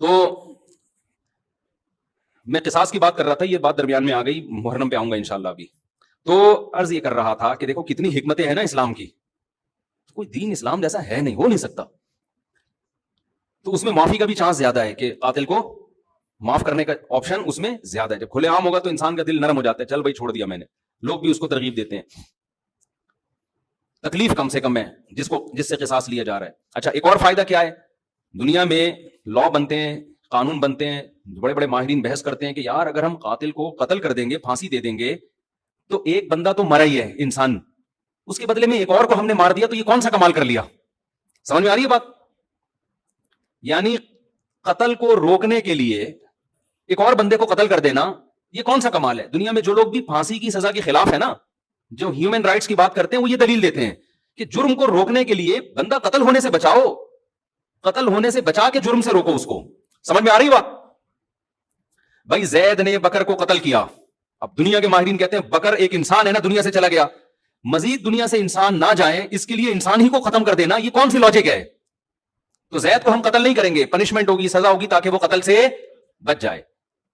تو میں قصاص کی بات کر رہا تھا، یہ بات درمیان میں آ گئی، محرم پہ آؤں گا انشاءاللہ ابھی. تو عرض یہ کر رہا تھا کہ دیکھو کتنی حکمتیں ہیں نا اسلام کی، کوئی دین اسلام جیسا ہے نہیں، ہو نہیں سکتا. تو اس میں معافی کا بھی چانس زیادہ ہے کہ قاتل کو معاف کرنے کا آپشن اس میں زیادہ ہے. جب کھلے عام ہوگا تو انسان کا دل نرم ہو جاتا ہے، چل بھائی چھوڑ دیا میں نے، لوگ بھی اس کو ترغیب دیتے ہیں. تکلیف کم سے کم ہے جس سے قصاص لیا جا رہا ہے. اچھا ایک اور فائدہ کیا ہے، دنیا میں لا بنتے ہیں، قانون بنتے ہیں، بڑے بڑے ماہرین بحث کرتے ہیں کہ یار اگر ہم قاتل کو قتل کر دیں گے، پھانسی دے دیں گے، تو ایک بندہ تو مرا ہی ہے انسان، اس کے بدلے میں ایک اور کو ہم نے مار دیا، تو یہ کون سا کمال کر لیا؟ سمجھ میں آ رہی ہے بات؟ یعنی قتل کو روکنے کے لیے ایک اور بندے کو قتل کر دینا، یہ کون سا کمال ہے؟ دنیا میں جو لوگ بھی پھانسی کی سزا کے خلاف ہے نا، جو ہیومن رائٹس کی بات کرتے ہیں، وہ یہ دلیل دیتے ہیں کہ جرم کو روکنے کے لیے بندہ قتل ہونے سے بچاؤ، قتل ہونے سے بچا کے جرم سے روکو اس کو. سمجھ میں آ رہی بات؟ بھائی زید نے بکر کو قتل کیا، اب دنیا کے ماہرین کہتے ہیں بکر ایک انسان ہے نا، دنیا سے چلا گیا، مزید دنیا سے انسان نہ جائیں اس کے لیے انسان ہی کو ختم کر دینا، یہ کون سی لاجک ہے؟ تو زید کو ہم قتل نہیں کریں گے، پنشمنٹ ہوگی، سزا ہوگی تاکہ وہ قتل سے بچ جائے،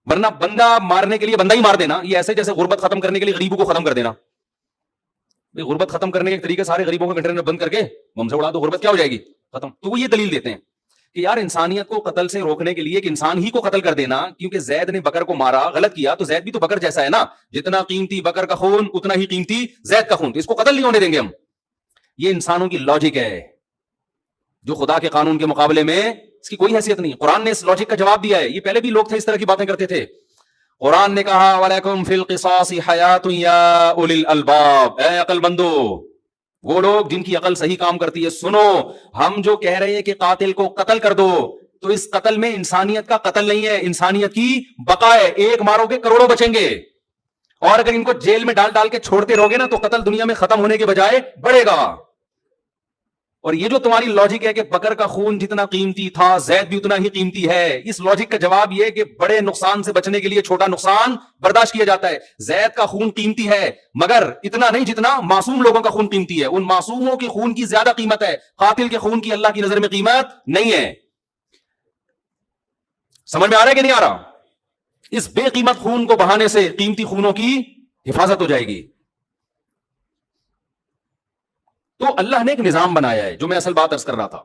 ورنہ بندہ مارنے کے لیے بندہ ہی مار دینا، یہ ایسے جیسے غربت ختم کرنے کے لیے غریبوں کو ختم کر دینا. غربت ختم کرنے کے طریقے سارے غریبوں کو کنٹینر میں بند کر کے ہم سے اڑا دو، غربت کیا ہو جائے گی؟ ختم. تو وہ یہ دلیل دیتے ہیں کہ یار انسانیت کو قتل سے روکنے کے لیے ایک انسان ہی کو قتل کر دینا، کیونکہ زید نے بکر کو مارا، غلط کیا، تو زید بھی تو بکر جیسا ہے نا، جتنا قیمتی بکر کا خون اتنا ہی قیمتی زید کا خون، تو اس کو قتل نہیں ہونے دیں گے ہم. یہ انسانوں کی لاجک ہے جو خدا کے قانون کے مقابلے میں اس کی کوئی حیثیت نہیں. قرآن نے اس لاجک کا جواب دیا ہے. یہ پہلے بھی لوگ تھے اس طرح کی باتیں کرتے تھے. قرآن نے کہا وَلَكُمْ فِي الْقِصَاصِ حَيَاةٌ يَا أُولِي الْأَلْبَابِ، اے عقل مندو، وہ لوگ جن کی عقل صحیح کام کرتی ہے، سنو، ہم جو کہہ رہے ہیں کہ قاتل کو قتل کر دو، تو اس قتل میں انسانیت کا قتل نہیں ہے، انسانیت کی بقا ہے. ایک مارو گے کروڑوں بچیں گے، اور اگر ان کو جیل میں ڈال ڈال کے چھوڑتے رہو گے نا تو قتل دنیا میں ختم ہونے کے بجائے بڑھے گا. اور یہ جو تمہاری لاجک ہے کہ بکر کا خون جتنا قیمتی تھا زید بھی اتنا ہی قیمتی ہے، اس لاجک کا جواب یہ ہے کہ بڑے نقصان سے بچنے کے لیے چھوٹا نقصان برداشت کیا جاتا ہے. زید کا خون قیمتی ہے مگر اتنا نہیں جتنا معصوم لوگوں کا خون قیمتی ہے. ان معصوموں کے خون کی زیادہ قیمت ہے، قاتل کے خون کی اللہ کی نظر میں قیمت نہیں ہے. سمجھ میں آ رہا ہے کہ نہیں آ رہا؟ اس بے قیمت خون کو بہانے سے قیمتی خونوں کی حفاظت ہو جائے گی. تو اللہ نے ایک نظام بنایا ہے، جو میں اصل بات عرض کر رہا تھا.